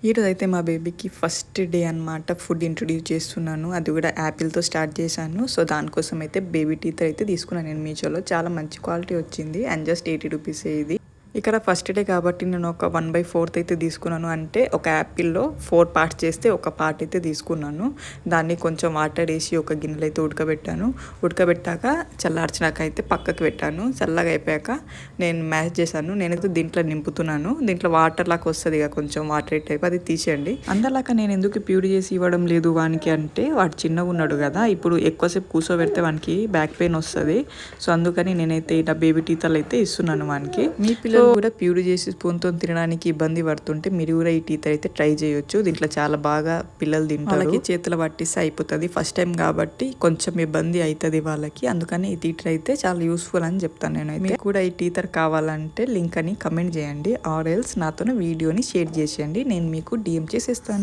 ఈరోజైతే మా బేబీకి ఫస్ట్ డే అనమాట ఫుడ్ ఇంట్రొడ్యూస్ చేస్తున్నాను. అది కూడా యాపిల్తో స్టార్ట్ చేశాను. సో దానికోసం అయితే బేబీ టీతర్ అయితే తీసుకున్నాను నేను మీషోలో. చాలా మంచి క్వాలిటీ వచ్చింది అండ్ జస్ట్ 80 రూపీసే ఇది. ఇక్కడ ఫస్ట్ డే కాబట్టి నేను ఒక 1/4 అయితే తీసుకున్నాను. అంటే ఒక యాపిల్లో 4 పార్ట్స్ చేస్తే ఒక పార్ట్ అయితే తీసుకున్నాను. దాన్ని కొంచెం వాటర్ వేసి ఒక గిన్నెలో అయితే ఉడకబెట్టాను. ఉడకబెట్టాక చల్లార్చినాక అయితే పక్కకు పెట్టాను. చల్లగా అయిపోయాక నేను మ్యాష్ చేశాను. నేనైతే దీంట్లో నింపుతున్నాను. దీంట్లో వాటర్ లాగా వస్తుంది ఇక కొంచెం వాటర్ టైప్, అది తీసేయండి. అందరిలాగా నేను ఎందుకు ప్యూర్ చేసి ఇవ్వడం లేదు వానికి అంటే, వాడు చిన్నగా ఉన్నాడు కదా, ఇప్పుడు ఎక్కువసేపు కూర్చోబెడితే వానికి బ్యాక్ పెయిన్ వస్తుంది. సో అందుకని నేనైతే ఇలా బేబీ టీతర్లు అయితే ఇస్తున్నాను వానికి. మీ పిల్లలు కూడా ప్యూర్ చేసి స్పూన్తో తినడానికి ఇబ్బంది పడుతుంటే మీరు కూడా ఈ టీతర్ అయితే ట్రై చేయొచ్చు. దీంట్లో చాలా బాగా పిల్లలు తింటారు. వాళ్ళకి చేతులు పట్టిస్తే అయిపోతుంది. ఫస్ట్ టైం కాబట్టి కొంచెం ఇబ్బంది అవుతుంది వాళ్ళకి. అందుకని ఈ టీతర్ అయితే చాలా యూస్ఫుల్ అని చెప్తాను నేను. మీకు కూడా ఈ టీతర్ కావాలంటే లింక్ అని కమెంట్ చేయండి, ఆర్ ఎల్స్ నాతో వీడియోని షేర్ చేసేయండి. నేను మీకు DM చేసేస్తాను.